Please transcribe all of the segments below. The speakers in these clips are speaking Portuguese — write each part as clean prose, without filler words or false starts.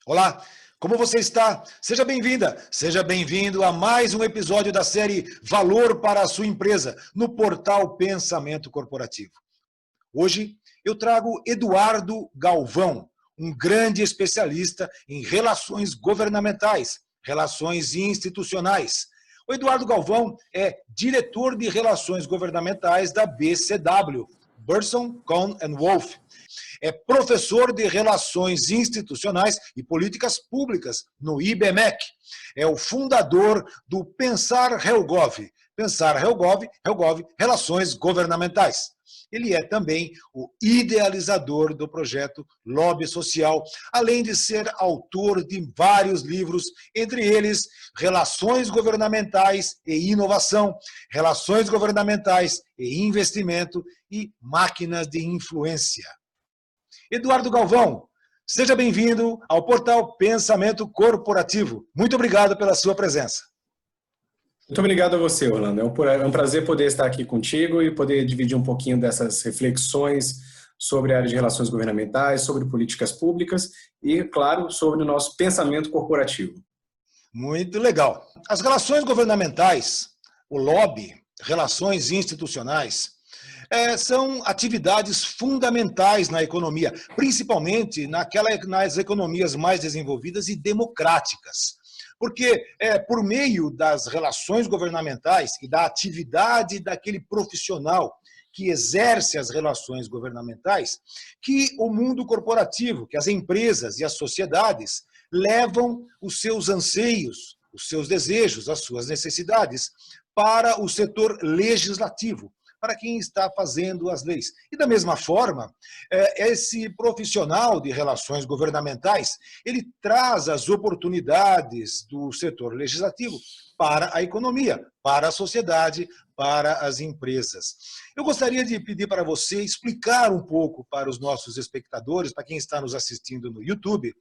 Olá, como você está? Seja bem-vinda, seja bem-vindo a mais um episódio da série Valor para a sua empresa, no portal Pensamento Corporativo. Hoje eu trago Eduardo Galvão, um grande especialista em relações governamentais, relações institucionais. O Eduardo Galvão é diretor de relações governamentais da BCW, Burson, Cohn Wolfe. É professor de Relações Institucionais e Políticas Públicas no IBMEC. É o fundador do Pensar Helgov. Pensar Helgov, Relações Governamentais. Ele é também o idealizador do projeto Lobby Social, além de ser autor de vários livros, entre eles Relações Governamentais e Inovação, Relações Governamentais e Investimento e Máquinas de Influência. Eduardo Galvão, seja bem-vindo ao portal Pensamento Corporativo. Muito obrigado pela sua presença. Muito obrigado a você, Orlando. É um prazer poder estar aqui contigo e poder dividir um pouquinho dessas reflexões sobre a área de relações governamentais, sobre políticas públicas e, claro, sobre o nosso pensamento corporativo. Muito legal. As relações governamentais, o lobby, relações institucionais, são atividades fundamentais na economia, principalmente nas economias mais desenvolvidas e democráticas. Porque é por meio das relações governamentais e da atividade daquele profissional que exerce as relações governamentais que o mundo corporativo, que as empresas e as sociedades levam os seus anseios, os seus desejos, as suas necessidades para o setor legislativo, para quem está fazendo as leis. E da mesma forma, esse profissional de relações governamentais, ele traz as oportunidades do setor legislativo para a economia, para a sociedade, para as empresas. Eu gostaria de pedir para você explicar um pouco para os nossos espectadores, para quem está nos assistindo no YouTube,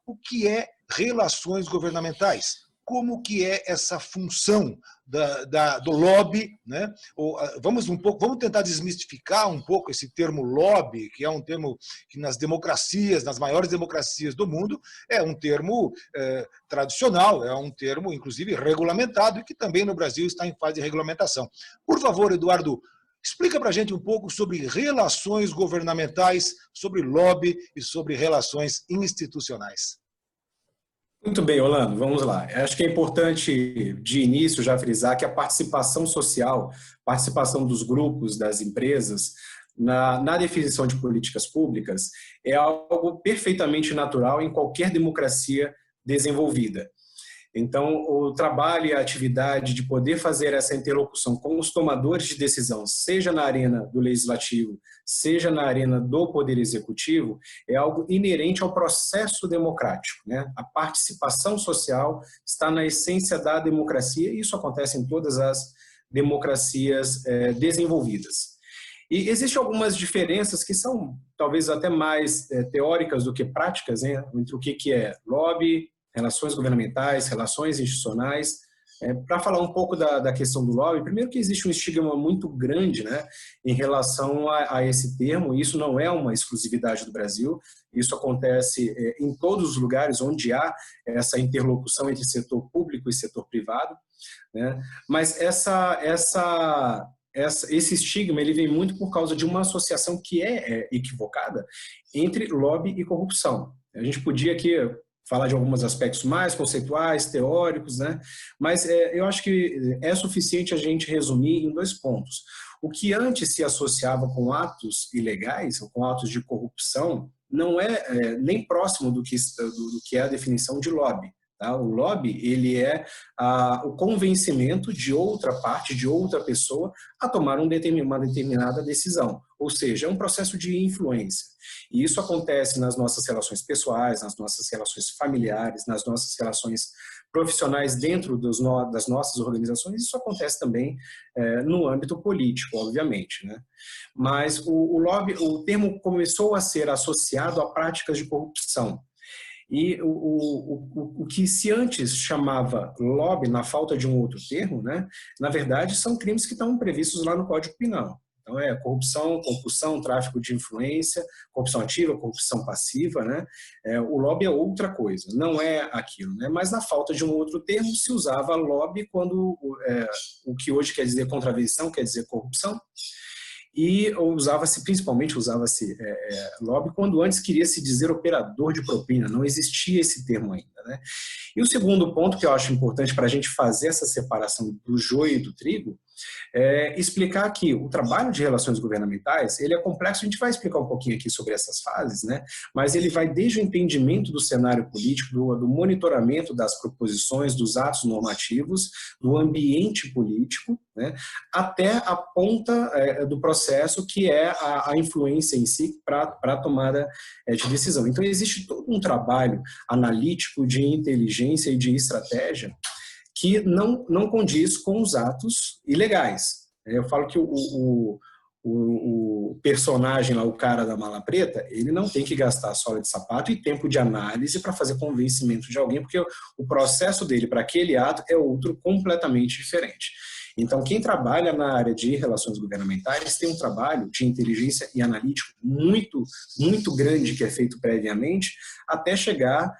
o que é relações governamentais. Como que é essa função do lobby, né? Vamos tentar desmistificar um pouco esse termo lobby, que é um termo que nas democracias, nas maiores democracias do mundo, é um termo tradicional, é um termo, inclusive, regulamentado, e que também no Brasil está em fase de regulamentação. Por favor, Eduardo, explica para a gente um pouco sobre relações governamentais, sobre lobby e sobre relações institucionais. Muito bem, Orlando, vamos lá. Acho que é importante, de início, já frisar que a participação social, participação dos grupos, das empresas, na definição de políticas públicas, é algo perfeitamente natural em qualquer democracia desenvolvida. Então, o trabalho e a atividade de poder fazer essa interlocução com os tomadores de decisão, seja na arena do legislativo, seja na arena do poder executivo, é algo inerente ao processo democrático, né? A participação social está na essência da democracia e isso acontece em todas as democracias desenvolvidas. E existem algumas diferenças que são talvez até mais teóricas do que práticas, né? Entre o que é lobby, relações governamentais, relações institucionais. Para falar um pouco da questão do lobby, primeiro que existe um estigma muito grande, né, em relação a esse termo, e isso não é uma exclusividade do Brasil, isso acontece em todos os lugares onde há essa interlocução entre setor público e setor privado, né, mas esse estigma ele vem muito por causa de uma associação que é equivocada entre lobby e corrupção. A gente podia aqui falar de alguns aspectos mais conceituais, teóricos, né? Mas eu acho que é suficiente a gente resumir em 2 pontos. O que antes se associava com atos ilegais, ou com atos de corrupção, não é nem próximo do que é a definição de lobby. Tá? O lobby ele é o convencimento de outra parte, de outra pessoa, a tomar uma determinada decisão. Ou seja, é um processo de influência. E isso acontece nas nossas relações pessoais, nas nossas relações familiares, nas nossas relações profissionais dentro das nossas organizações. Isso acontece também no âmbito político, obviamente, né? Mas o lobby, o termo começou a ser associado a práticas de corrupção. E o que se antes chamava lobby, na falta de um outro termo, né, na verdade são crimes que estão previstos lá no Código Penal. Então, é corrupção, concussão, tráfico de influência, corrupção ativa, corrupção passiva, né? O lobby é outra coisa, não é aquilo, né? Mas na falta de um outro termo, se usava lobby quando o que hoje quer dizer contravenção, quer dizer corrupção, e principalmente usava-se lobby quando antes queria se dizer operador de propina, não existia esse termo ainda, né? E o segundo ponto que eu acho importante para a gente fazer essa separação do joio e do trigo é explicar que o trabalho de relações governamentais, ele é complexo, a gente vai explicar um pouquinho aqui sobre essas fases, né? Mas ele vai desde o entendimento do cenário político, do monitoramento das proposições, dos atos normativos, do ambiente político, né? Até a ponta do processo, que é a influência em si para a tomada de decisão. Então, existe todo um trabalho analítico de inteligência e de estratégia que não condiz com os atos ilegais. Eu falo que o personagem lá, o cara da mala preta, ele não tem que gastar sola de sapato e tempo de análise para fazer convencimento de alguém, porque o processo dele para aquele ato é outro completamente diferente. Então, quem trabalha na área de relações governamentais tem um trabalho de inteligência e analítico muito, muito grande que é feito previamente até chegar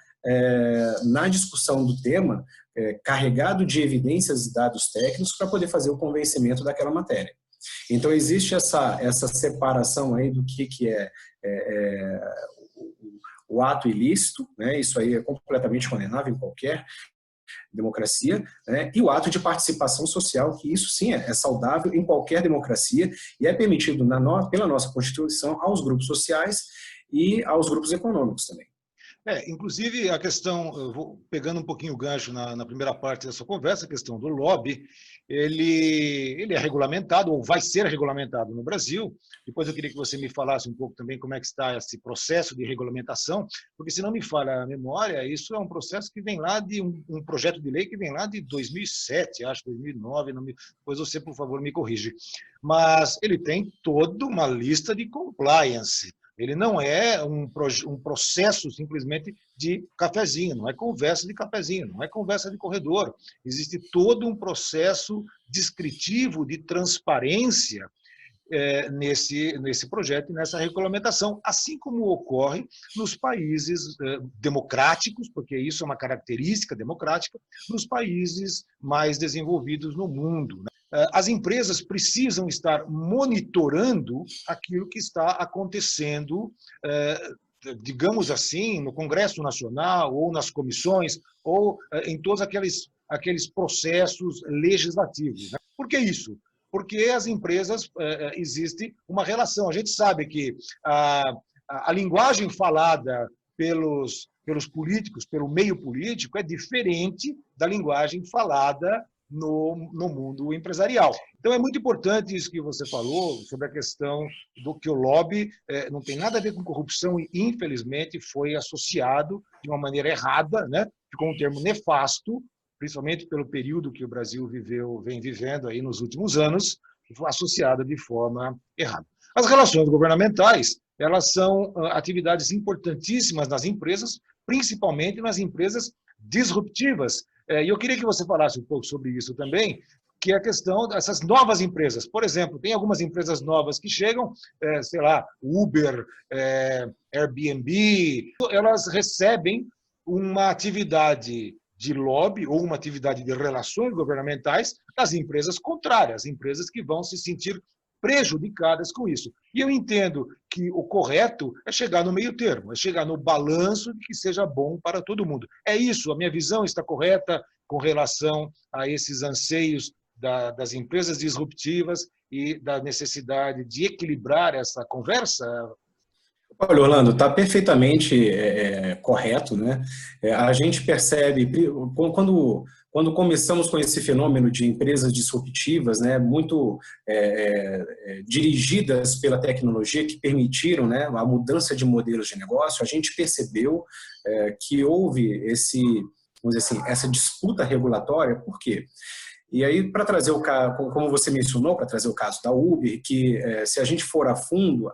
na discussão do tema carregado de evidências e dados técnicos para poder fazer o convencimento daquela matéria. Então, existe essa separação aí do que é o ato ilícito, né? Isso aí é completamente condenável em qualquer democracia, né? E o ato de participação social, que isso sim é saudável em qualquer democracia e é permitido pela nossa Constituição aos grupos sociais e aos grupos econômicos também. Inclusive, a questão, eu vou pegando um pouquinho o gancho na primeira parte dessa conversa, a questão do lobby, ele é regulamentado, ou vai ser regulamentado no Brasil. Depois eu queria que você me falasse um pouco também como é que está esse processo de regulamentação, porque se não me falha a memória, isso é um processo que vem lá de um projeto de lei que vem lá de 2007, acho, 2009, depois você, por favor, me corrige. Mas ele tem toda uma lista de compliance. Ele não é um processo simplesmente de cafezinho, não é conversa de cafezinho, não é conversa de corredor. Existe todo um processo descritivo de transparência nesse projeto e nessa regulamentação, assim como ocorre nos países democráticos, porque isso é uma característica democrática, nos países mais desenvolvidos no mundo, né? As empresas precisam estar monitorando aquilo que está acontecendo, digamos assim, no Congresso Nacional, ou nas comissões, ou em todos aqueles processos legislativos, né? Por que isso? Porque as empresas, existe uma relação. A gente sabe que a linguagem falada pelos políticos, pelo meio político, é diferente da linguagem falada no mundo empresarial. Então, é muito importante isso que você falou sobre a questão do que o lobby não tem nada a ver com corrupção e, infelizmente, foi associado de uma maneira errada, né? Ficou um termo nefasto, principalmente pelo período que o Brasil vem vivendo aí nos últimos anos, que foi associado de forma errada. As relações governamentais, elas são atividades importantíssimas nas empresas, principalmente nas empresas disruptivas. E eu queria que você falasse um pouco sobre isso também, que é a questão dessas novas empresas. Por exemplo, tem algumas empresas novas que chegam, sei lá, Uber, Airbnb, elas recebem uma atividade de lobby ou uma atividade de relações governamentais das empresas contrárias, empresas que vão se sentir prejudicadas com isso. E eu entendo que o correto é chegar no meio termo, é chegar no balanço de que seja bom para todo mundo. É isso, a minha visão está correta com relação a esses anseios das empresas disruptivas e da necessidade de equilibrar essa conversa? Olha, Orlando, está perfeitamente correto, né? A gente percebe, quando começamos com esse fenômeno de empresas disruptivas, né, muito dirigidas pela tecnologia, que permitiram, né, a mudança de modelos de negócio, a gente percebeu que houve vamos dizer assim, essa disputa regulatória. Por quê? E aí, para trazer o caso, como você mencionou, para trazer o caso da Uber, que se a gente for a fundo,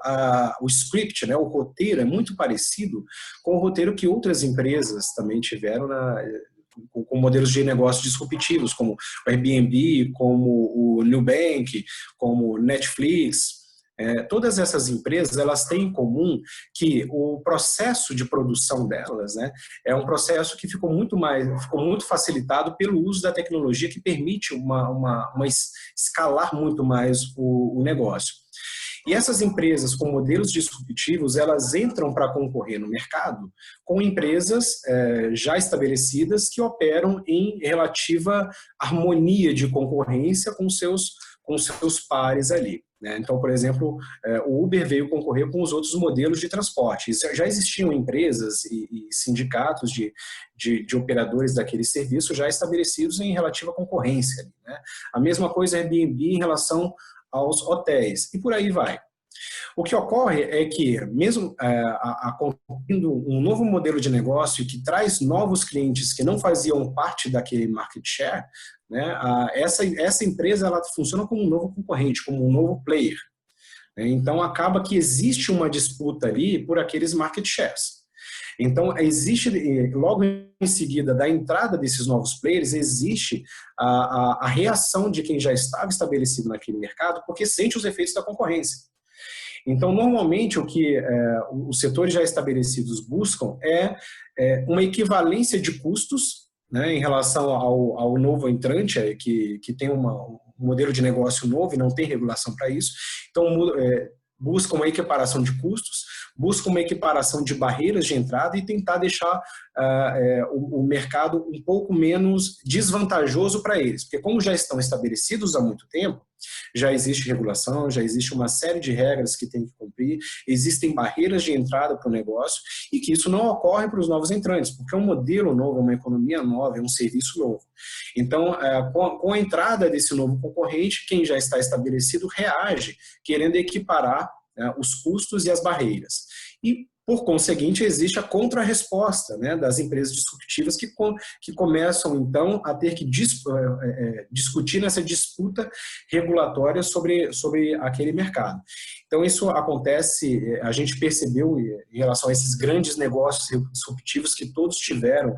o script, né, o roteiro é muito parecido com o roteiro que outras empresas também tiveram com modelos de negócio disruptivos, como o Airbnb, como o Nubank, como o Netflix, todas essas empresas, elas têm em comum que o processo de produção delas, né, é um processo que ficou muito facilitado pelo uso da tecnologia, que permite escalar muito mais o negócio. E essas empresas com modelos disruptivos, elas entram para concorrer no mercado com empresas já estabelecidas que operam em relativa harmonia de concorrência com seus pares ali. Então, por exemplo, o Uber veio concorrer com os outros modelos de transporte. Já existiam empresas e sindicatos de operadores daquele serviço já estabelecidos em relativa concorrência, né? A mesma coisa é Airbnb em relação aos hotéis, e por aí vai. O que ocorre é que, mesmo construindo um novo modelo de negócio que traz novos clientes que não faziam parte daquele market share, né, essa empresa ela funciona como um novo concorrente, como um novo player. Então, acaba que existe uma disputa ali por aqueles market shares. Então, logo em seguida da entrada desses novos players, existe a reação de quem já estava estabelecido naquele mercado, porque sente os efeitos da concorrência. Então, normalmente, o que os setores já estabelecidos buscam é uma equivalência de custos, né, em relação ao novo entrante, que tem um modelo de negócio novo e não tem regulação para isso. Então, busca uma equiparação de custos, busca uma equiparação de barreiras de entrada e tentar deixar o mercado um pouco menos desvantajoso para eles. Porque como já estão estabelecidos há muito tempo, já existe regulação, já existe uma série de regras que tem que cumprir, existem barreiras de entrada para o negócio e que isso não ocorre para os novos entrantes, porque é um modelo novo, é uma economia nova, é um serviço novo. Então, com a entrada desse novo concorrente, quem já está estabelecido reage, querendo equiparar os custos e as barreiras. E, por conseguinte, existe a contrarresposta, né, das empresas disruptivas que começam, então, a ter que discutir nessa disputa regulatória sobre aquele mercado. Então, isso acontece, a gente percebeu em relação a esses grandes negócios disruptivos que todos tiveram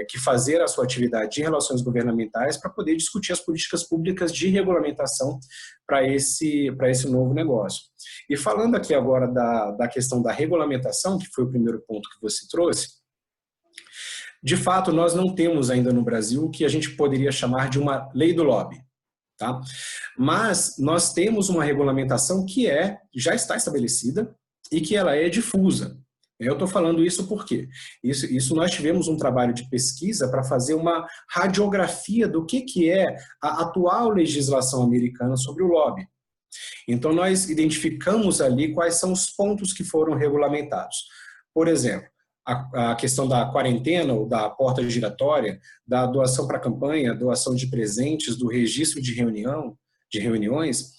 que fazer a sua atividade de relações governamentais para poder discutir as políticas públicas de regulamentação para esse novo negócio. E falando aqui agora da questão da regulamentação, que foi o primeiro ponto que você trouxe, de fato, nós não temos ainda no Brasil o que a gente poderia chamar de uma lei do lobby. Tá? Mas nós temos uma regulamentação que já está estabelecida e que ela é difusa. Eu estou falando isso porque nós tivemos um trabalho de pesquisa para fazer uma radiografia do que é a atual legislação americana sobre o lobby. Então, nós identificamos ali quais são os pontos que foram regulamentados. Por exemplo, a questão da quarentena ou da porta giratória, da doação para campanha, doação de presentes, do registro de reuniões,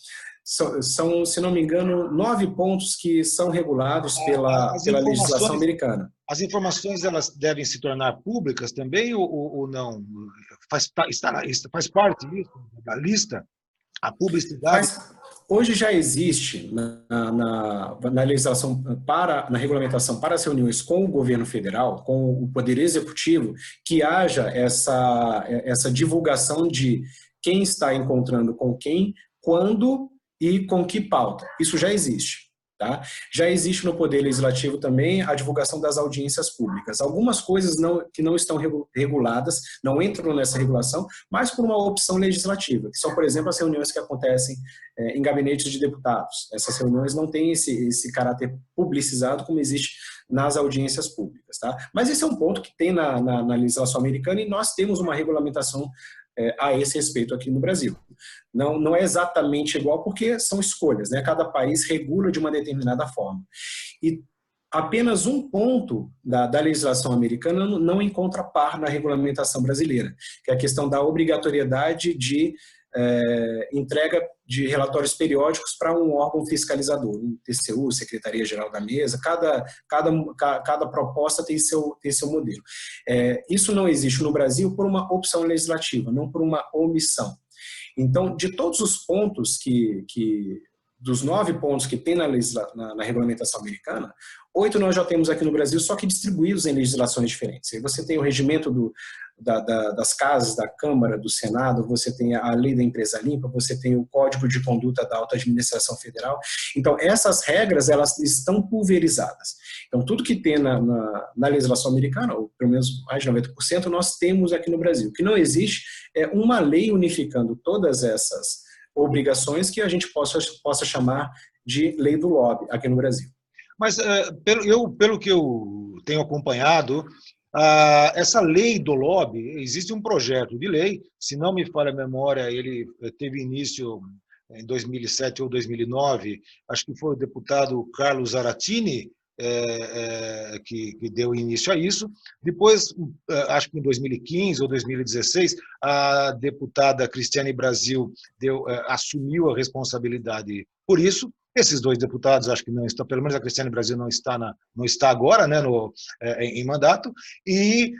são, se não me engano, 9 pontos que são regulados pela legislação americana. As informações elas devem se tornar públicas também ou não? Faz parte disso, da lista? A publicidade? Hoje já existe na legislação na regulamentação para as reuniões com o governo federal, com o Poder Executivo, que haja essa divulgação de quem está encontrando com quem, quando e com que pauta. Isso já existe. Tá? Já existe no Poder Legislativo também a divulgação das audiências públicas. Algumas coisas que não estão reguladas, não entram nessa regulação, mas por uma opção legislativa, que são, por exemplo, as reuniões que acontecem em gabinetes de deputados. Essas reuniões não têm esse caráter publicizado como existe nas audiências públicas. Tá? Mas esse é um ponto que tem na legislação americana e nós temos uma regulamentação a esse respeito aqui no Brasil. Não é exatamente igual porque são escolhas, né? Cada país regula de uma determinada forma. E apenas um ponto da legislação americana não encontra par na regulamentação brasileira, que é a questão da obrigatoriedade de entrega de relatórios periódicos para um órgão fiscalizador, um TCU, Secretaria-Geral da Mesa, cada proposta tem seu modelo. Isso não existe no Brasil por uma opção legislativa, não por uma omissão. Então, de todos os pontos que dos 9 pontos que tem na regulamentação americana, 8 nós já temos aqui no Brasil, só que distribuídos em legislações diferentes. Aí você tem o regimento das casas, da Câmara, do Senado, você tem a lei da empresa limpa, você tem o Código de Conduta da Alta Administração Federal. Então, essas regras, elas estão pulverizadas. Então, tudo que tem na legislação americana, ou pelo menos mais de 90%, nós temos aqui no Brasil. O que não existe é uma lei unificando todas essas obrigações que a gente possa chamar de lei do lobby aqui no Brasil. Mas, pelo que eu tenho acompanhado, essa lei do lobby, existe um projeto de lei, se não me falha a memória, ele teve início em 2007 ou 2009, acho que foi o deputado Carlos Zaratini que deu início a isso. Depois, acho que em 2015 ou 2016, a deputada Cristiane Brasil assumiu a responsabilidade por isso. Esses 2 deputados, acho que não estão, pelo menos a Cristiane Brasil não está agora, né, em mandato, e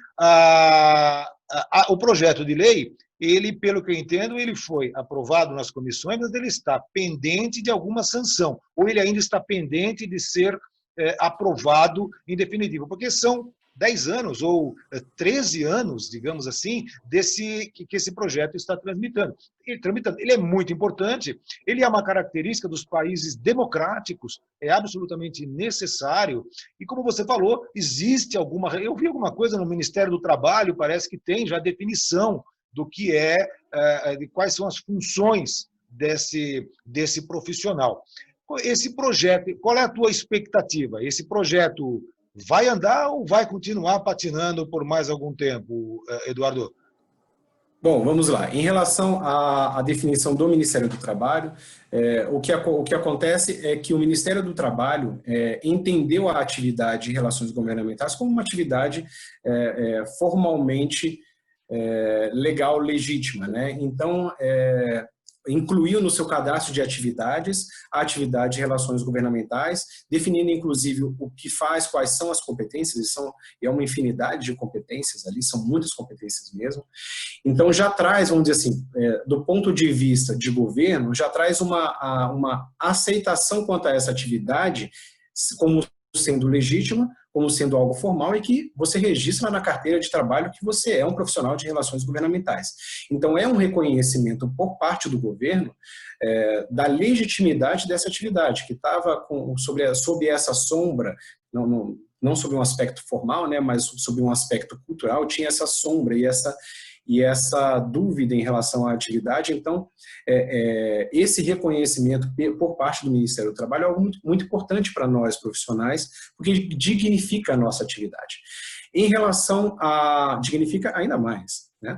o projeto de lei, ele, pelo que eu entendo, ele foi aprovado nas comissões, mas ele está pendente de alguma sanção, ou ele ainda está pendente de ser aprovado em definitivo, porque são 10 anos ou 13 anos, digamos assim, que esse projeto está tramitando. Ele é muito importante, ele é uma característica dos países democráticos, é absolutamente necessário, e como você falou, existe eu vi alguma coisa no Ministério do Trabalho, parece que tem já definição do que de quais são as funções desse profissional. Esse projeto, qual é a tua expectativa? Esse projeto vai andar ou vai continuar patinando por mais algum tempo, Eduardo? Bom, vamos lá. Em relação à definição do Ministério do Trabalho, o que acontece é que o Ministério do Trabalho entendeu a atividade de relações governamentais como uma atividade formalmente legal, legítima, né? Então, incluiu no seu cadastro de atividades a atividade de relações governamentais, definindo inclusive o que faz, quais são as competências, e é uma infinidade de competências ali, são muitas competências mesmo. Então já traz, vamos dizer assim, do ponto de vista de governo, já traz uma aceitação quanto a essa atividade como sendo legítima, como sendo algo formal e que você registra na carteira de trabalho que você é um profissional de relações governamentais. Então, é um reconhecimento por parte do governo da legitimidade dessa atividade, que estava sob essa sombra, não sob um aspecto formal, né, mas sob um aspecto cultural, tinha essa sombra e essa dúvida em relação à atividade. Então, esse reconhecimento por parte do Ministério do Trabalho é algo muito, muito importante para nós profissionais, porque dignifica a nossa atividade. Em relação dignifica ainda mais, né?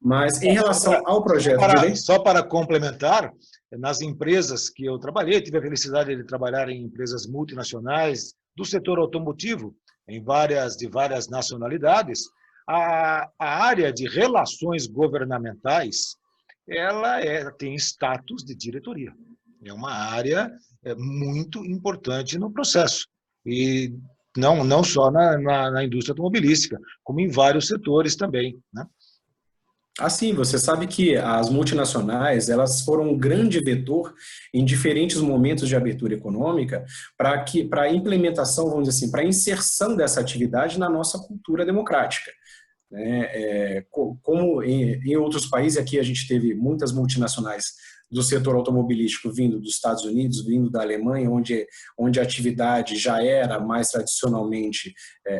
Mas em relação ao projeto de lei... Só para complementar, nas empresas que eu trabalhei, tive a felicidade de trabalhar em empresas multinacionais do setor automotivo, de várias nacionalidades. A área de relações governamentais, ela tem status de diretoria. É uma área muito importante no processo. E não só na indústria automobilística, como em vários setores também, né? Assim, você sabe que as multinacionais, elas foram um grande vetor em diferentes momentos de abertura econômica para a implementação, vamos dizer assim, para a inserção dessa atividade na nossa cultura democrática. Como em outros países, aqui a gente teve muitas multinacionais do setor automobilístico vindo dos Estados Unidos, vindo da Alemanha, onde a atividade já era mais tradicionalmente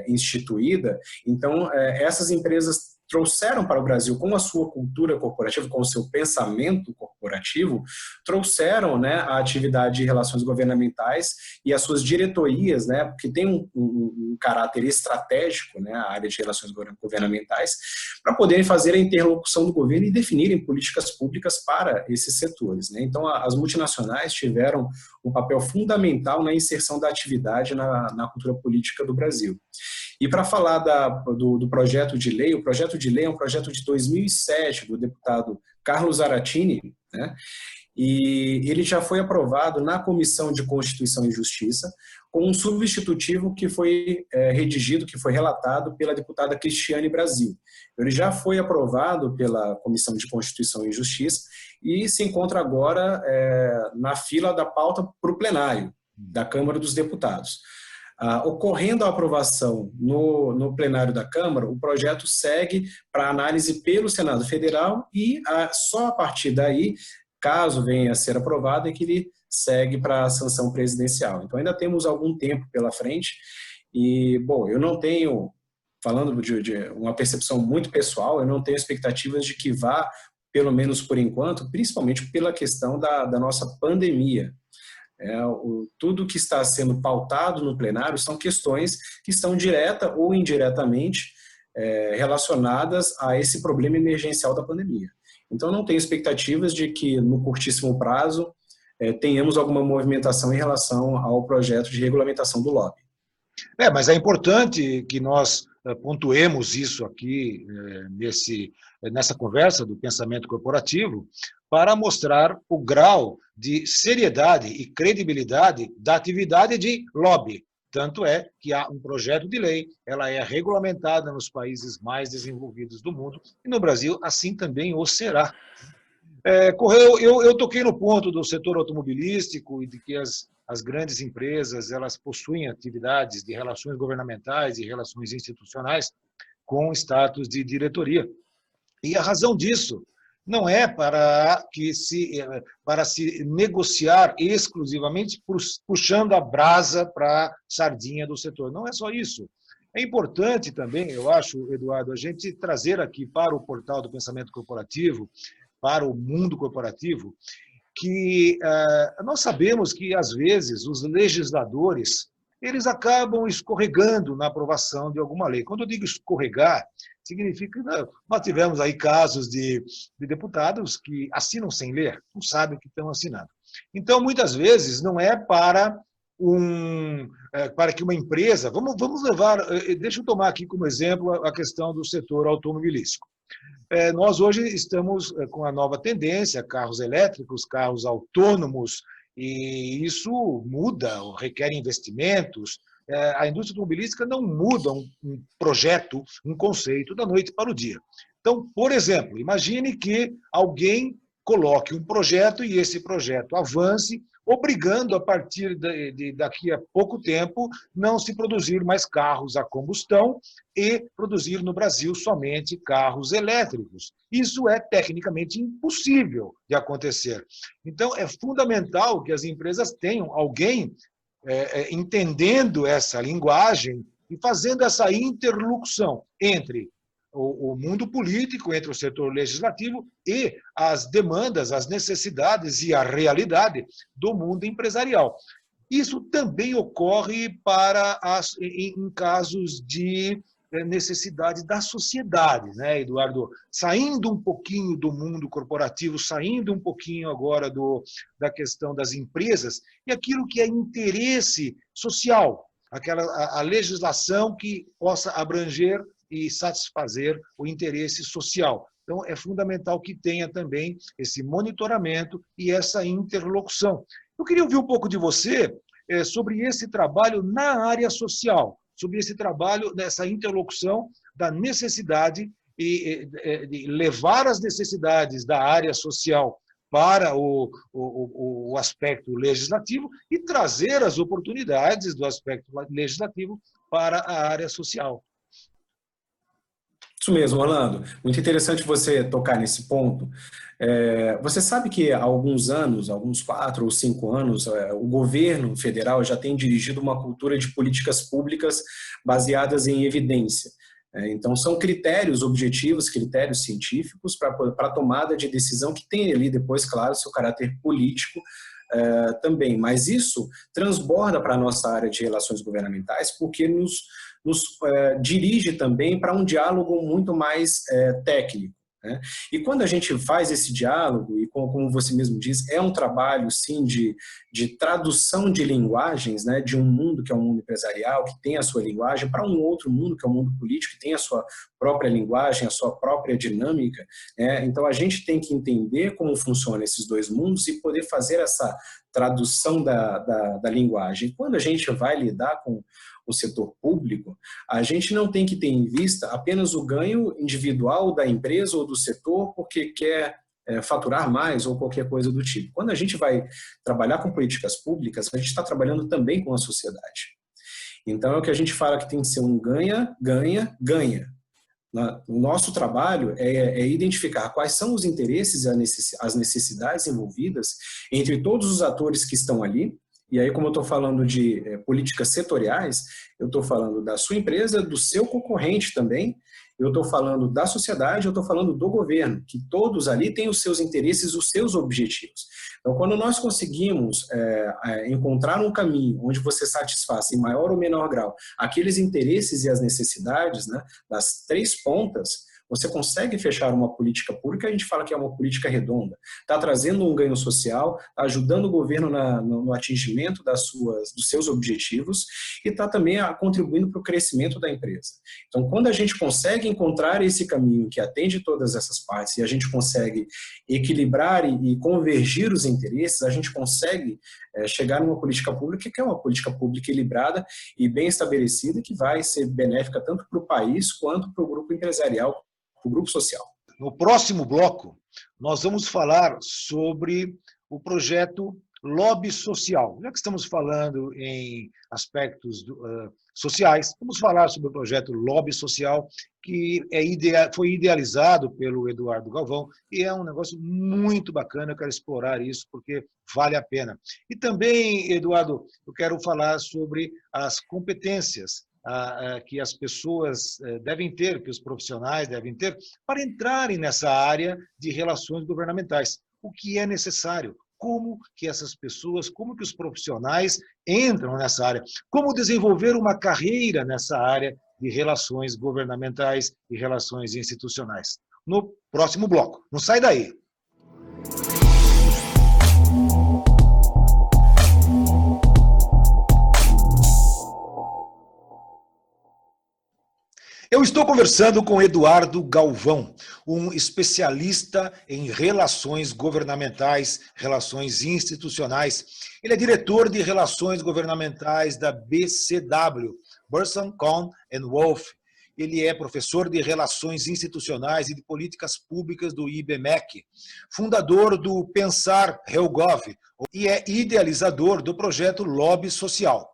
instituída. Então, essas empresas trouxeram para o Brasil, com a sua cultura corporativa, com o seu pensamento corporativo, trouxeram, né, a atividade de relações governamentais e as suas diretorias, né, que tem um caráter estratégico, né, a área de relações governamentais, para poderem fazer a interlocução do governo e definirem políticas públicas para esses setores, né? Então, as multinacionais tiveram um papel fundamental na inserção da atividade na cultura política do Brasil. E para falar do projeto de lei, o projeto de lei é um projeto de 2007 do deputado Carlos Zaratini, né? E ele já foi aprovado na Comissão de Constituição e Justiça, com um substitutivo que foi redigido, que foi relatado pela deputada Cristiane Brasil. Ele já foi aprovado pela Comissão de Constituição e Justiça e se encontra agora na fila da pauta para o plenário da Câmara dos Deputados. Ocorrendo a aprovação no plenário da Câmara, o projeto segue para análise pelo Senado Federal e só a partir daí, caso venha a ser aprovado, é que ele segue para a sanção presidencial. Então ainda temos algum tempo pela frente e, bom, eu não tenho, falando de uma percepção muito pessoal, eu não tenho expectativas de que vá, pelo menos por enquanto, principalmente pela questão da nossa pandemia. Tudo que está sendo pautado no plenário são questões que estão direta ou indiretamente relacionadas a esse problema emergencial da pandemia. Então, não tenho expectativas de que, no curtíssimo prazo, tenhamos alguma movimentação em relação ao projeto de regulamentação do lobby. Mas é importante que nós pontuemos isso aqui nessa conversa do pensamento corporativo para mostrar o grau de seriedade e credibilidade da atividade de lobby. Tanto é que há um projeto de lei, ela é regulamentada nos países mais desenvolvidos do mundo, e no Brasil assim também o será. Correu, eu toquei no ponto do setor automobilístico e de que as grandes empresas elas possuem atividades de relações governamentais e relações institucionais com status de diretoria. E a razão disso não é para se negociar exclusivamente puxando a brasa para a sardinha do setor. Não é só isso. É importante também, eu acho, Eduardo, a gente trazer aqui para o portal do pensamento corporativo, para o mundo corporativo, que nós sabemos que, às vezes, os legisladores eles acabam escorregando na aprovação de alguma lei. Quando eu digo escorregar, significa que nós tivemos aí casos de deputados que assinam sem ler, não sabem o que estão assinando. Então, muitas vezes, não é para que uma empresa... Vamos levar... Deixa eu tomar aqui como exemplo a questão do setor automobilístico. Nós hoje estamos com a nova tendência, carros elétricos, carros autônomos, e isso muda, requer investimentos. A indústria automobilística não muda um projeto, um conceito da noite para o dia. Então, por exemplo, imagine que alguém coloque um projeto e esse projeto avance, obrigando a partir daqui a pouco tempo não se produzir mais carros a combustão e produzir no Brasil somente carros elétricos. Isso é tecnicamente impossível de acontecer. Então, é fundamental que as empresas tenham alguém entendendo essa linguagem e fazendo essa interlocução entre o mundo político, entre o setor legislativo e as demandas, as necessidades e a realidade do mundo empresarial. Isso também ocorre em casos de necessidade da sociedade, né, Eduardo? Saindo um pouquinho do mundo corporativo, saindo um pouquinho agora da questão das empresas, e aquilo que é interesse social, a legislação que possa abranger e satisfazer o interesse social. Então, é fundamental que tenha também esse monitoramento e essa interlocução. Eu queria ouvir um pouco de você sobre esse trabalho na área social, sobre esse trabalho, dessa interlocução da necessidade de levar as necessidades da área social para o aspecto legislativo e trazer as oportunidades do aspecto legislativo para a área social. Isso mesmo, Orlando. Muito interessante você tocar nesse ponto. Você sabe que há alguns anos, alguns 4 ou 5 anos, o governo federal já tem dirigido uma cultura de políticas públicas baseadas em evidência. Então, são critérios objetivos, critérios científicos para a tomada de decisão que tem ali depois, claro, seu caráter político também. Mas isso transborda para a nossa área de relações governamentais porque nos dirige também para um diálogo muito mais técnico. né? E quando a gente faz esse diálogo, e como você mesmo diz, é um trabalho, sim, de tradução de linguagens, né, de um mundo que é um mundo empresarial, que tem a sua linguagem, para um outro mundo, que é o mundo político, que tem a sua própria linguagem, a sua própria dinâmica, né? Então, a gente tem que entender como funcionam esses dois mundos e poder fazer essa tradução da linguagem. Quando a gente vai lidar com o setor público, a gente não tem que ter em vista apenas o ganho individual da empresa ou do setor porque quer faturar mais ou qualquer coisa do tipo. Quando a gente vai trabalhar com políticas públicas, a gente está trabalhando também com a sociedade. Então, é o que a gente fala que tem que ser um ganha, ganha, ganha. O nosso trabalho é identificar quais são os interesses e as necessidades envolvidas entre todos os atores que estão ali. E aí, como eu estou falando de políticas setoriais, eu estou falando da sua empresa, do seu concorrente também, eu estou falando da sociedade, eu estou falando do governo, que todos ali têm os seus interesses, os seus objetivos. Então, quando nós conseguimos encontrar um caminho onde você satisfaça em maior ou menor grau aqueles interesses e as necessidades, né, das três pontas, você consegue fechar uma política pública, a gente fala que é uma política redonda. Está trazendo um ganho social, está ajudando o governo no atingimento dos seus objetivos e está também contribuindo para o crescimento da empresa. Então, quando a gente consegue encontrar esse caminho que atende todas essas partes e a gente consegue equilibrar e convergir os interesses, a gente consegue chegar numa política pública que é uma política pública equilibrada e bem estabelecida, que vai ser benéfica tanto para o país quanto para o grupo empresarial, o grupo social. No próximo bloco, nós vamos falar sobre o projeto Lobby Social. Já que estamos falando em aspectos sociais, vamos falar sobre o projeto Lobby Social, que foi idealizado pelo Eduardo Galvão, e é um negócio muito bacana, eu quero explorar isso, porque vale a pena. E também, Eduardo, eu quero falar sobre as competências que as pessoas devem ter, que os profissionais devem ter, para entrarem nessa área de relações governamentais. O que é necessário? Como que essas pessoas, como que os profissionais entram nessa área? Como desenvolver uma carreira nessa área de relações governamentais e relações institucionais? No próximo bloco. Não sai daí. Eu estou conversando com Eduardo Galvão, um especialista em relações governamentais, relações institucionais. Ele é diretor de relações governamentais da BCW, Burson, Cohn & Wolff. Ele é professor de relações institucionais e de políticas públicas do IBMEC, fundador do Pensar HelGov e é idealizador do projeto Lobby Social.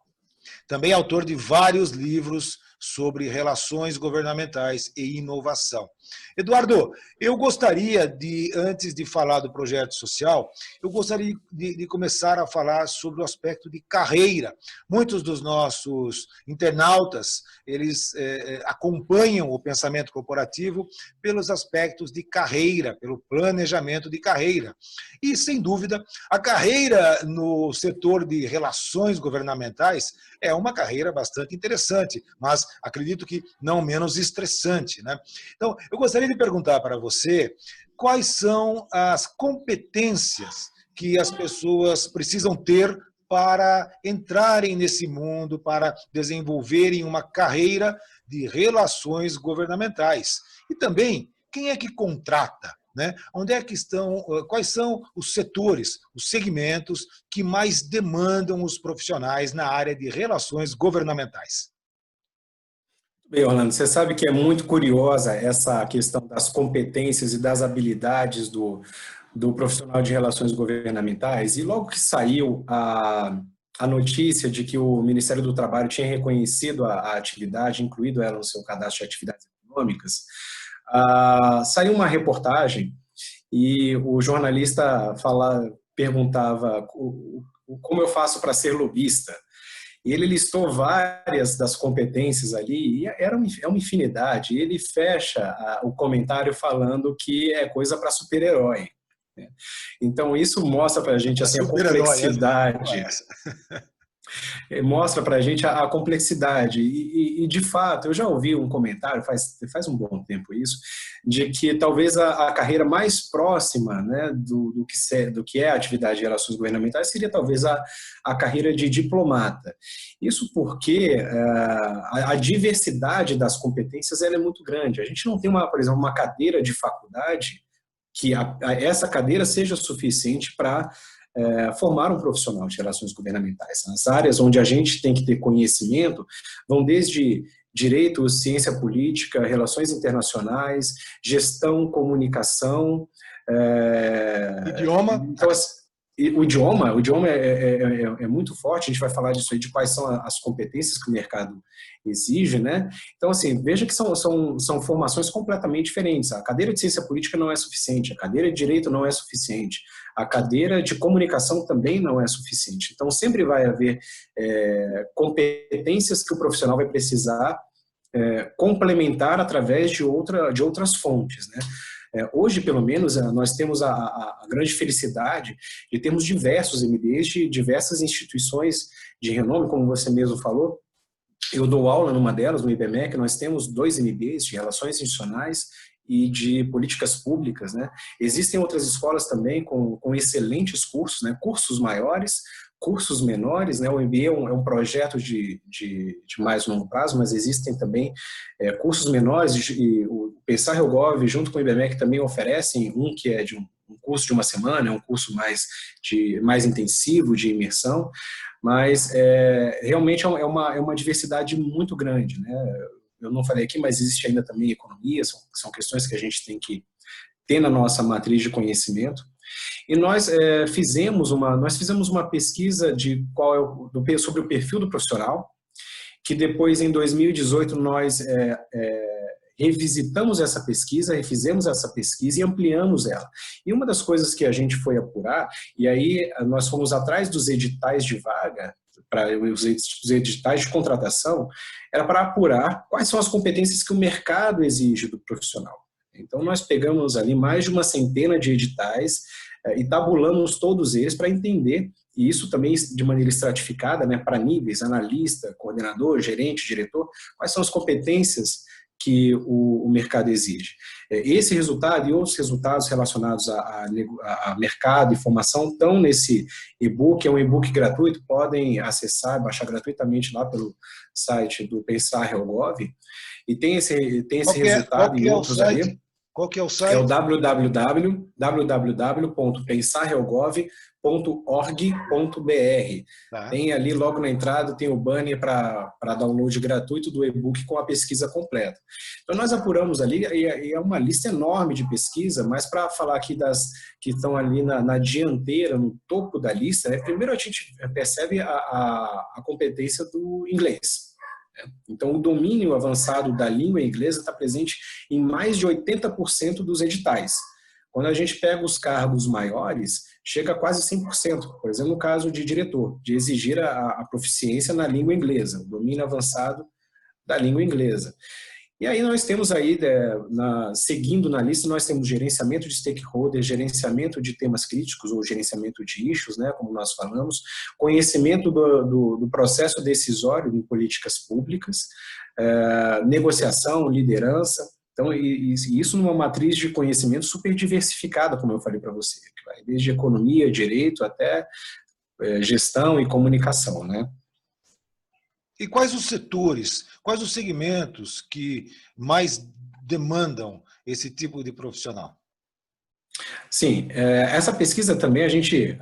Também é autor de vários livros sobre relações governamentais e inovação. Eduardo, eu gostaria de, antes de falar do projeto social, eu gostaria de começar a falar sobre o aspecto de carreira. Muitos dos nossos internautas, eles acompanham o pensamento corporativo pelos aspectos de carreira, pelo planejamento de carreira. E, sem dúvida, a carreira no setor de relações governamentais é uma carreira bastante interessante, mas acredito que não menos estressante, né? Então, eu gostaria de perguntar para você quais são as competências que as pessoas precisam ter para entrarem nesse mundo, para desenvolverem uma carreira de relações governamentais. E também, quem é que contrata? Né? Onde é que estão, quais são os setores, os segmentos que mais demandam os profissionais na área de relações governamentais? Bem, Orlando, você sabe que é muito curiosa essa questão das competências e das habilidades do profissional de relações governamentais, e logo que saiu a notícia de que o Ministério do Trabalho tinha reconhecido a atividade, incluído ela no seu cadastro de atividades econômicas, saiu uma reportagem e o jornalista perguntava como eu faço para ser lobista. E ele listou várias das competências ali, e é uma infinidade. E ele fecha o comentário falando que é coisa para super-herói. Então, isso mostra para a gente assim, a complexidade. Mostra para a gente a complexidade. De fato, eu já ouvi um comentário, faz um bom tempo isso, de que talvez a carreira mais próxima, né, do que é a atividade de relações governamentais seria talvez a carreira de diplomata. Isso porque a diversidade das competências ela é muito grande. A gente não tem, por exemplo, uma cadeira de faculdade que essa cadeira seja suficiente para formar um profissional de relações governamentais. As áreas onde a gente tem que ter conhecimento vão desde direito, ciência política, relações internacionais, gestão, comunicação. Idioma. Então, o idioma é muito forte, a gente vai falar disso aí, de quais são as competências que o mercado exige, né? Então, assim, veja que são formações completamente diferentes. A cadeira de ciência política não é suficiente, a cadeira de direito não é suficiente, a cadeira de comunicação também não é suficiente. Então, sempre vai haver competências que o profissional vai precisar complementar através de outras fontes, né? Hoje, pelo menos, nós temos a grande felicidade de termos diversos MBAs de diversas instituições de renome, como você mesmo falou. Eu dou aula numa delas, no IBMEC, nós temos 2 MBAs de Relações Institucionais e de Políticas Públicas, né? Existem outras escolas também com excelentes cursos, né? Cursos maiores, cursos menores, né? O MBA é um projeto de mais longo prazo, mas existem também cursos menores, e o Pensar Gov, junto com o IBMEC, também oferecem um que é de um curso de uma semana, é um curso mais intensivo, de imersão, mas realmente é uma diversidade muito grande, né? Eu não falei aqui, mas existe ainda também economia, são questões que a gente tem que ter na nossa matriz de conhecimento. E nós fizemos uma pesquisa sobre o perfil do profissional, que depois, em 2018, nós revisitamos essa pesquisa, refizemos essa pesquisa e ampliamos ela. E uma das coisas que a gente foi apurar, e aí nós fomos atrás dos editais de vaga, para os editais de contratação, era para apurar quais são as competências que o mercado exige do profissional. Então, nós pegamos ali mais de uma centena de editais e tabulamos todos eles para entender, e isso também de maneira estratificada, né, para níveis, analista, coordenador, gerente, diretor, quais são as competências que o mercado exige. Esse resultado e outros resultados relacionados a mercado e formação estão nesse e-book, é um e-book gratuito, podem acessar, baixar gratuitamente lá pelo site do Pensar Gov, e tem esse resultado e outros ali. Qual que é o site? É o www.pensarrealgov.org.br. Tá. Tem ali logo na entrada, tem o banner para download gratuito do e-book com a pesquisa completa. Então nós apuramos ali, e é uma lista enorme de pesquisa, mas para falar aqui das que estão ali na dianteira, no topo da lista, né, primeiro a gente percebe a competência do inglês. Então, o domínio avançado da língua inglesa está presente em mais de 80% dos editais. Quando a gente pega os cargos maiores, chega a quase 100%. Por exemplo, no caso de diretor, de exigir a proficiência na língua inglesa, o domínio avançado da língua inglesa. E aí nós temos aí, seguindo na lista, nós temos gerenciamento de stakeholders, gerenciamento de temas críticos ou gerenciamento de issues, né, como nós falamos, conhecimento do processo decisório em políticas públicas, negociação, liderança. Então, isso numa matriz de conhecimento super diversificada, como eu falei para você, que vai desde economia, direito, até gestão e comunicação, né? E quais os setores, quais os segmentos que mais demandam esse tipo de profissional? Sim, essa pesquisa também a gente,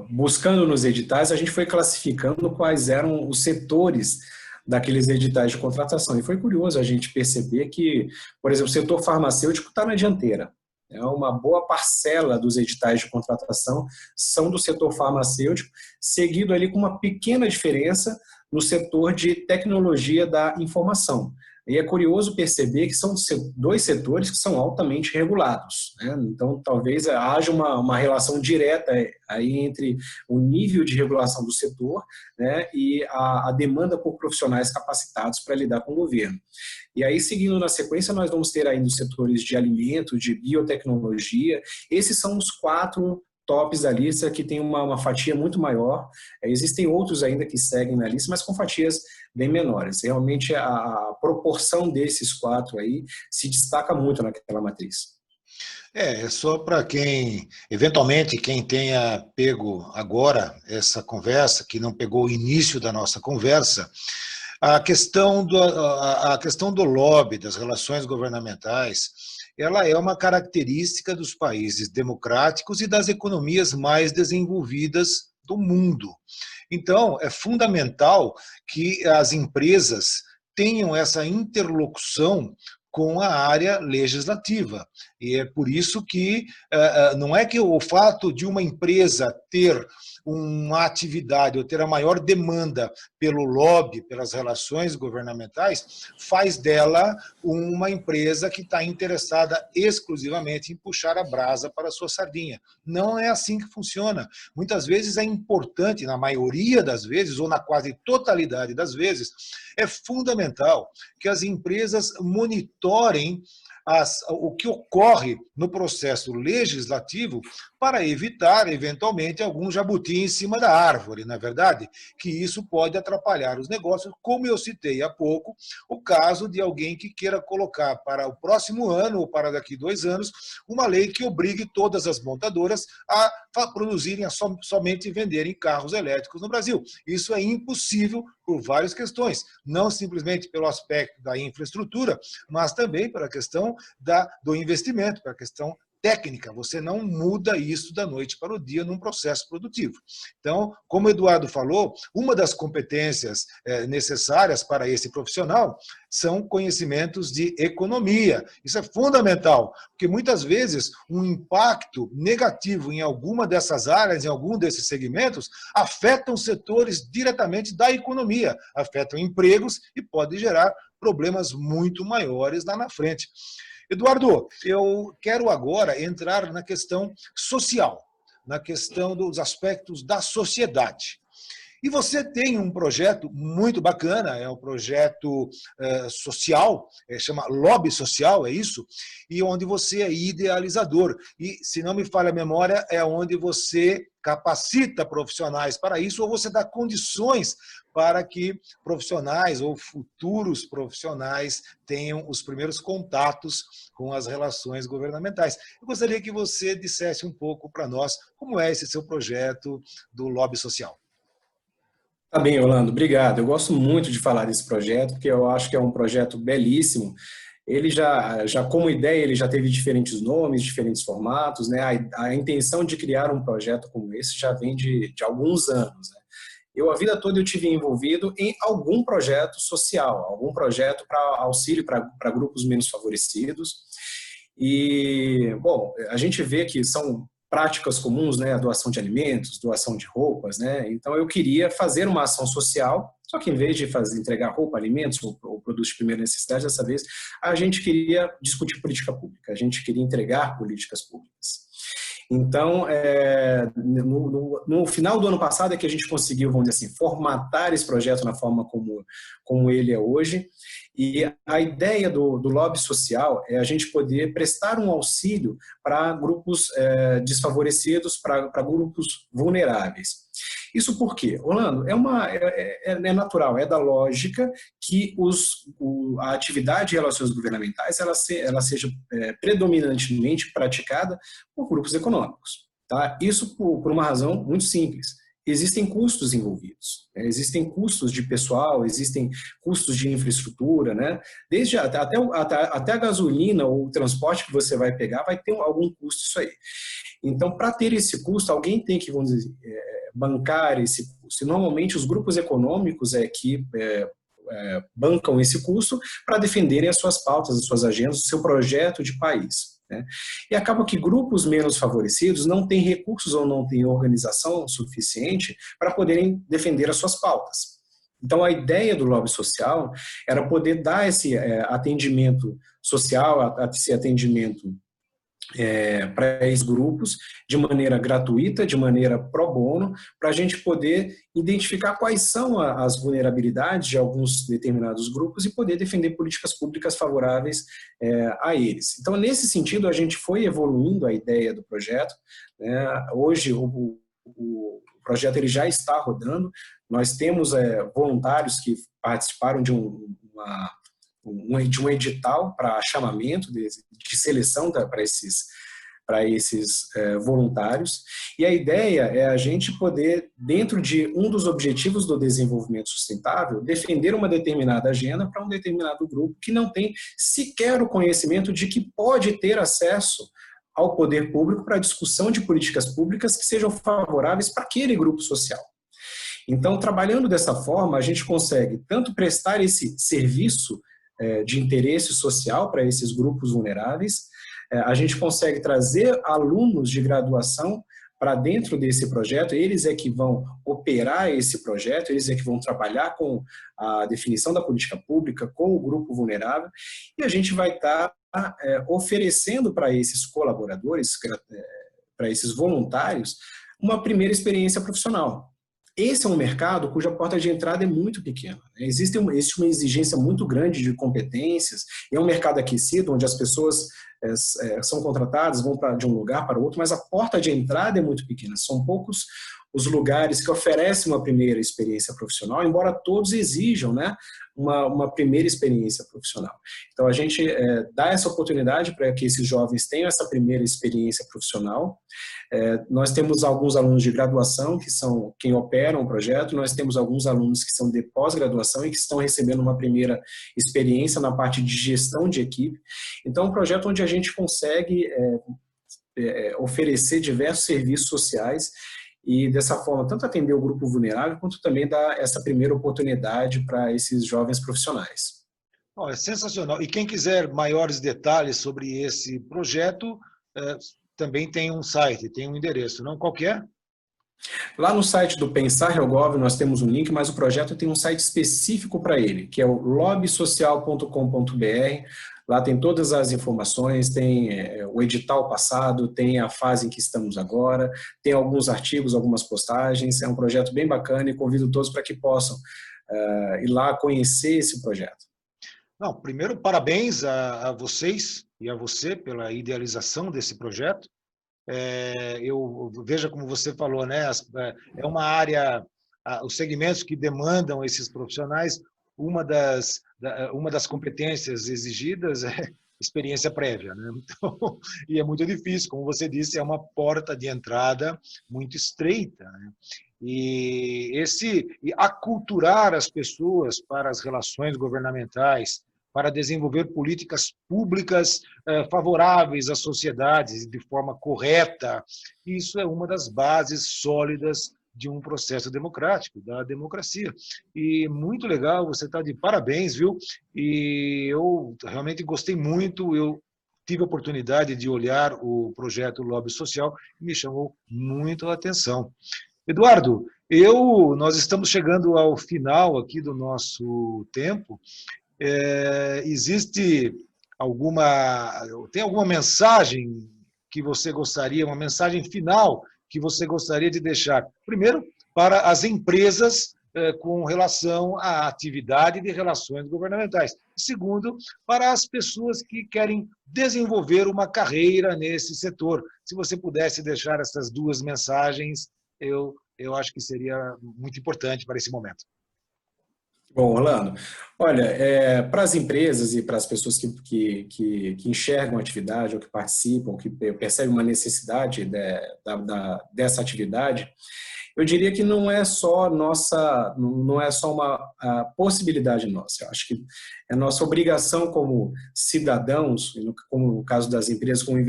buscando nos editais, a gente foi classificando quais eram os setores daqueles editais de contratação. E foi curioso a gente perceber que, por exemplo, o setor farmacêutico está na dianteira. Uma boa parcela dos editais de contratação são do setor farmacêutico, seguido ali com uma pequena diferença no setor de tecnologia da informação. E é curioso perceber que são 2 setores que são altamente regulados, né? Então, talvez haja uma relação direta aí entre o nível de regulação do setor, né, e a demanda por profissionais capacitados para lidar com o governo. E aí, seguindo na sequência, nós vamos ter ainda os setores de alimento, de biotecnologia. Esses são os 4 tops da lista, que tem uma fatia muito maior. Existem outros ainda que seguem na lista, mas com fatias bem menores. Realmente a proporção desses 4 aí se destaca muito naquela matriz. É só para quem, eventualmente, quem tenha pego agora essa conversa, que não pegou o início da nossa conversa, a questão do lobby, das relações governamentais, ela é uma característica dos países democráticos e das economias mais desenvolvidas do mundo. Então, é fundamental que as empresas tenham essa interlocução com a área legislativa. E é por isso que não é que o fato de uma empresa ter uma atividade ou ter a maior demanda pelo lobby, pelas relações governamentais, faz dela uma empresa que está interessada exclusivamente em puxar a brasa para a sua sardinha. Não é assim que funciona. Muitas vezes é importante, na maioria das vezes, ou na quase totalidade das vezes, é fundamental que as empresas monitorem o que ocorre no processo legislativo para evitar, eventualmente, algum jabuti em cima da árvore, não é verdade? Que isso pode atrapalhar os negócios, como eu citei há pouco, o caso de alguém que queira colocar para o próximo ano ou para daqui 2 anos uma lei que obrigue todas as montadoras a produzirem, somente venderem carros elétricos no Brasil. Isso é impossível por várias questões, não simplesmente pelo aspecto da infraestrutura, mas também pela questão do investimento, pela questão técnica. Você não muda isso da noite para o dia num processo produtivo. Então, como o Eduardo falou, uma das competências necessárias para esse profissional são conhecimentos de economia. Isso é fundamental, porque muitas vezes um impacto negativo em alguma dessas áreas, em algum desses segmentos, afetam setores diretamente da economia, afetam empregos e pode gerar problemas muito maiores lá na frente. Eduardo, eu quero agora entrar na questão social, na questão dos aspectos da sociedade. E você tem um projeto muito bacana, é um projeto social, chama Lobby Social, é isso? E onde você é idealizador. E, se não me falha a memória, é onde você capacita profissionais para isso, ou você dá condições para que profissionais ou futuros profissionais tenham os primeiros contatos com as relações governamentais. Eu gostaria que você dissesse um pouco para nós como é esse seu projeto do Lobby Social. Tá bem, Orlando, obrigado. Eu gosto muito de falar desse projeto, porque eu acho que é um projeto belíssimo. Ele já como ideia, ele já teve diferentes nomes, diferentes formatos, né? A intenção de criar um projeto como esse já vem de alguns anos, né? A vida toda eu tive envolvido em algum projeto social, algum projeto para auxílio para grupos menos favorecidos. E, bom, a gente vê que são práticas comuns, né, a doação de alimentos, doação de roupas, né? Então eu queria fazer uma ação social, só que em vez de entregar roupa, alimentos ou produtos de primeira necessidade, dessa vez a gente queria discutir política pública, a gente queria entregar políticas públicas. Então, no final do ano passado é que a gente conseguiu, vamos dizer assim, formatar esse projeto na forma como ele é hoje. E a ideia do lobby social é a gente poder prestar um auxílio para grupos desfavorecidos, para grupos vulneráveis. Isso por quê? Orlando, é natural, é da lógica que a atividade de relações governamentais ela seja predominantemente praticada por grupos econômicos. Tá? Isso por uma razão muito simples. Existem custos envolvidos, né? Existem custos de pessoal, existem custos de infraestrutura, né? Desde até a gasolina ou o transporte que você vai pegar vai ter algum custo isso aí. Então, para ter esse custo, alguém tem que, vamos dizer, bancar esse custo. E normalmente os grupos econômicos que bancam esse custo para defenderem as suas pautas, as suas agendas, o seu projeto de país, né? E acaba que grupos menos favorecidos não têm recursos ou não têm organização suficiente para poderem defender as suas pautas. Então, a ideia do lobby social era poder dar esse atendimento social, esse atendimento para esses grupos, de maneira gratuita, de maneira pro bono, para a gente poder identificar quais são as vulnerabilidades de alguns determinados grupos e poder defender políticas públicas favoráveis a eles. Então, nesse sentido, a gente foi evoluindo a ideia do projeto, né? Hoje, o projeto ele já está rodando, nós temos voluntários que participaram de um edital para chamamento, de seleção para esses voluntários. E a ideia é a gente poder, dentro de um dos objetivos do desenvolvimento sustentável, defender uma determinada agenda para um determinado grupo que não tem sequer o conhecimento de que pode ter acesso ao poder público para a discussão de políticas públicas que sejam favoráveis para aquele grupo social. Então, trabalhando dessa forma, a gente consegue tanto prestar esse serviço de interesse social para esses grupos vulneráveis, a gente consegue trazer alunos de graduação para dentro desse projeto, eles é que vão operar esse projeto, eles é que vão trabalhar com a definição da política pública, com o grupo vulnerável, e a gente vai estar oferecendo para esses colaboradores, para esses voluntários, uma primeira experiência profissional. Esse é um mercado cuja porta de entrada é muito pequena. Existe uma exigência muito grande de competências, e é um mercado aquecido, onde as pessoas são contratadas, vão de um lugar para outro, mas a porta de entrada é muito pequena. São poucos os lugares que oferecem uma primeira experiência profissional, embora todos exijam, né, uma primeira experiência profissional. Então, a gente dá essa oportunidade para que esses jovens tenham essa primeira experiência profissional. Nós temos alguns alunos de graduação, que são quem operam o projeto, nós temos alguns alunos que são de pós-graduação e que estão recebendo uma primeira experiência na parte de gestão de equipe. Então, é um projeto onde a gente consegue oferecer diversos serviços sociais e, dessa forma, tanto atender o grupo vulnerável, quanto também dar essa primeira oportunidade para esses jovens profissionais. Oh, é sensacional. E quem quiser maiores detalhes sobre esse projeto, também tem um site, tem um endereço, não? Qual que é? Lá no site do Pensar Realgov nós temos um link, mas o projeto tem um site específico para ele, que é o lobbysocial.com.br. Lá tem todas as informações, tem o edital passado, tem a fase em que estamos agora, tem alguns artigos, algumas postagens. É um projeto bem bacana e convido todos para que possam ir lá conhecer esse projeto. Não, primeiro, parabéns a vocês e a você pela idealização desse projeto. Eu veja como você falou, né? É uma área, os segmentos que demandam esses profissionais, uma das competências exigidas é experiência prévia, né? Então, e é muito difícil, como você disse, é uma porta de entrada muito estreita, né? E aculturar as pessoas para as relações governamentais, para desenvolver políticas públicas favoráveis às sociedades de forma correta, isso é uma das bases sólidas de um processo democrático, da democracia. E muito legal, você está de parabéns, viu? E eu realmente gostei muito, eu tive a oportunidade de olhar o projeto Lobby Social e me chamou muito a atenção. Eduardo, nós estamos chegando ao final aqui do nosso tempo. Tem alguma mensagem que você gostaria, uma mensagem final que você gostaria de deixar? Primeiro, para as empresas com relação à atividade de relações governamentais. Segundo, para as pessoas que querem desenvolver uma carreira nesse setor. Se você pudesse deixar essas duas mensagens, eu acho que seria muito importante para esse momento. Bom, Orlando, olha, para as empresas e para as pessoas que enxergam a atividade ou que participam, que percebem uma necessidade dessa atividade, eu diria que não é só uma possibilidade nossa. Eu acho que é nossa obrigação como cidadãos, como no caso das empresas, como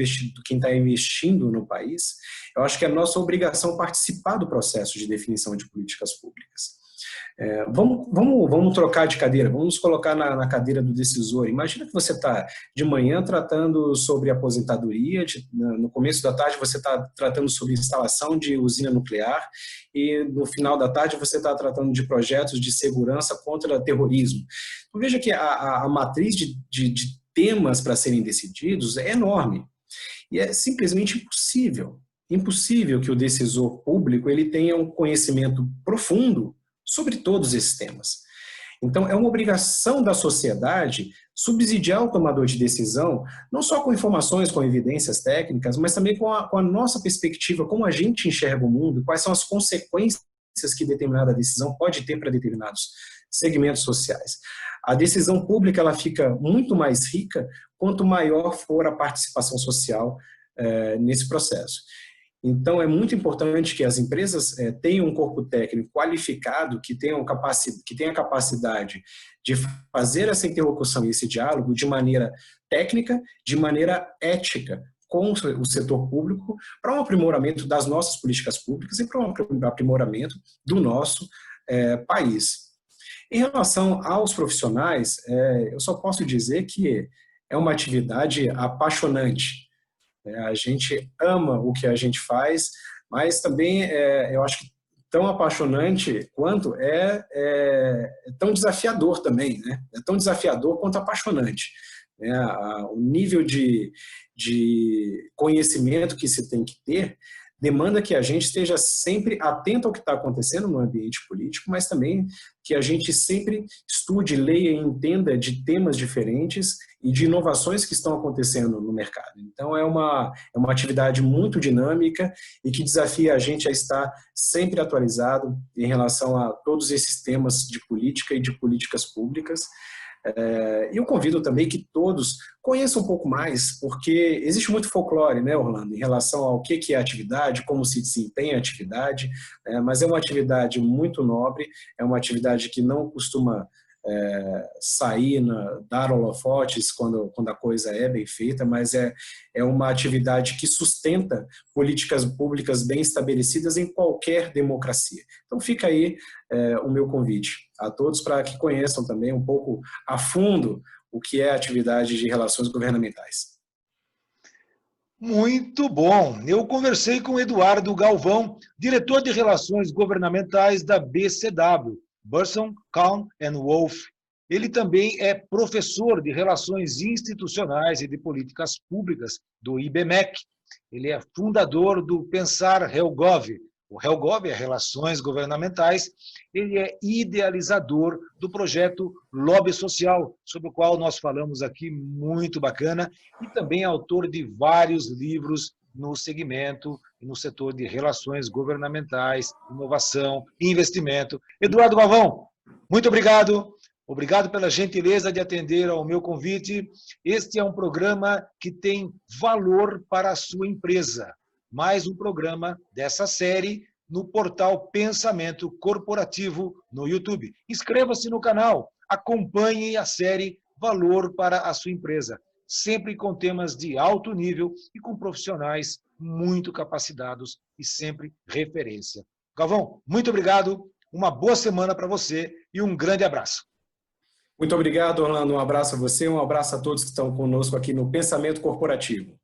quem está investindo no país, eu acho que é nossa obrigação participar do processo de definição de políticas públicas. Vamos trocar de cadeira, vamos nos colocar na cadeira do decisor. Imagina que você está de manhã tratando sobre aposentadoria, no começo da tarde você está tratando sobre instalação de usina nuclear e no final da tarde você está tratando de projetos de segurança contra terrorismo. Então, veja que a matriz de temas para serem decididos é enorme. E é simplesmente impossível que o decisor público ele tenha um conhecimento profundo sobre todos esses temas. Então, é uma obrigação da sociedade subsidiar o tomador de decisão, não só com informações, com evidências técnicas, mas também com a nossa perspectiva, como a gente enxerga o mundo, quais são as consequências que determinada decisão pode ter para determinados segmentos sociais. A decisão pública ela fica muito mais rica quanto maior for a participação social nesse processo. Então, é muito importante que as empresas tenham um corpo técnico qualificado, que tenha a capacidade de fazer essa interlocução e esse diálogo de maneira técnica, de maneira ética, com o setor público, para um aprimoramento das nossas políticas públicas e para um aprimoramento do nosso país. Em relação aos profissionais, eu só posso dizer que é uma atividade apaixonante. A gente ama o que a gente faz, mas também eu acho que tão apaixonante quanto é tão desafiador também, né? É tão desafiador quanto apaixonante. O nível de conhecimento que se tem que ter demanda que a gente esteja sempre atento ao que está acontecendo no ambiente político, mas também que a gente sempre estude, leia e entenda de temas diferentes e de inovações que estão acontecendo no mercado. Então, é uma atividade muito dinâmica e que desafia a gente a estar sempre atualizado em relação a todos esses temas de política e de políticas públicas. E eu convido também que todos conheçam um pouco mais, porque existe muito folclore, né, Orlando, em relação ao que é a atividade, como se desempenha a atividade, mas é uma atividade muito nobre, é uma atividade que não costuma sair, dar holofotes quando a coisa é bem feita, mas é uma atividade que sustenta políticas públicas bem estabelecidas em qualquer democracia. Então fica aí o meu convite a todos para que conheçam também um pouco a fundo o que é a atividade de relações governamentais. Muito bom. Eu conversei com Eduardo Galvão, diretor de Relações Governamentais da BCW, Burson, Kahn & Wolff. Ele também é professor de Relações Institucionais e de Políticas Públicas do IBMEC. Ele é fundador do Pensar Helgov. O Helgov é Relações Governamentais. Ele é idealizador do projeto Lobby Social, sobre o qual nós falamos aqui, muito bacana, e também é autor de vários livros no segmento e no setor de relações governamentais, inovação e investimento. Eduardo Galvão, muito obrigado. Obrigado pela gentileza de atender ao meu convite. Este é um programa que tem valor para a sua empresa. Mais um programa dessa série no portal Pensamento Corporativo no YouTube. Inscreva-se no canal, acompanhe a série Valor para a sua empresa, sempre com temas de alto nível e com profissionais muito capacitados e sempre referência. Galvão, muito obrigado, uma boa semana para você e um grande abraço. Muito obrigado, Orlando. Um abraço a você, um abraço a todos que estão conosco aqui no Pensamento Corporativo.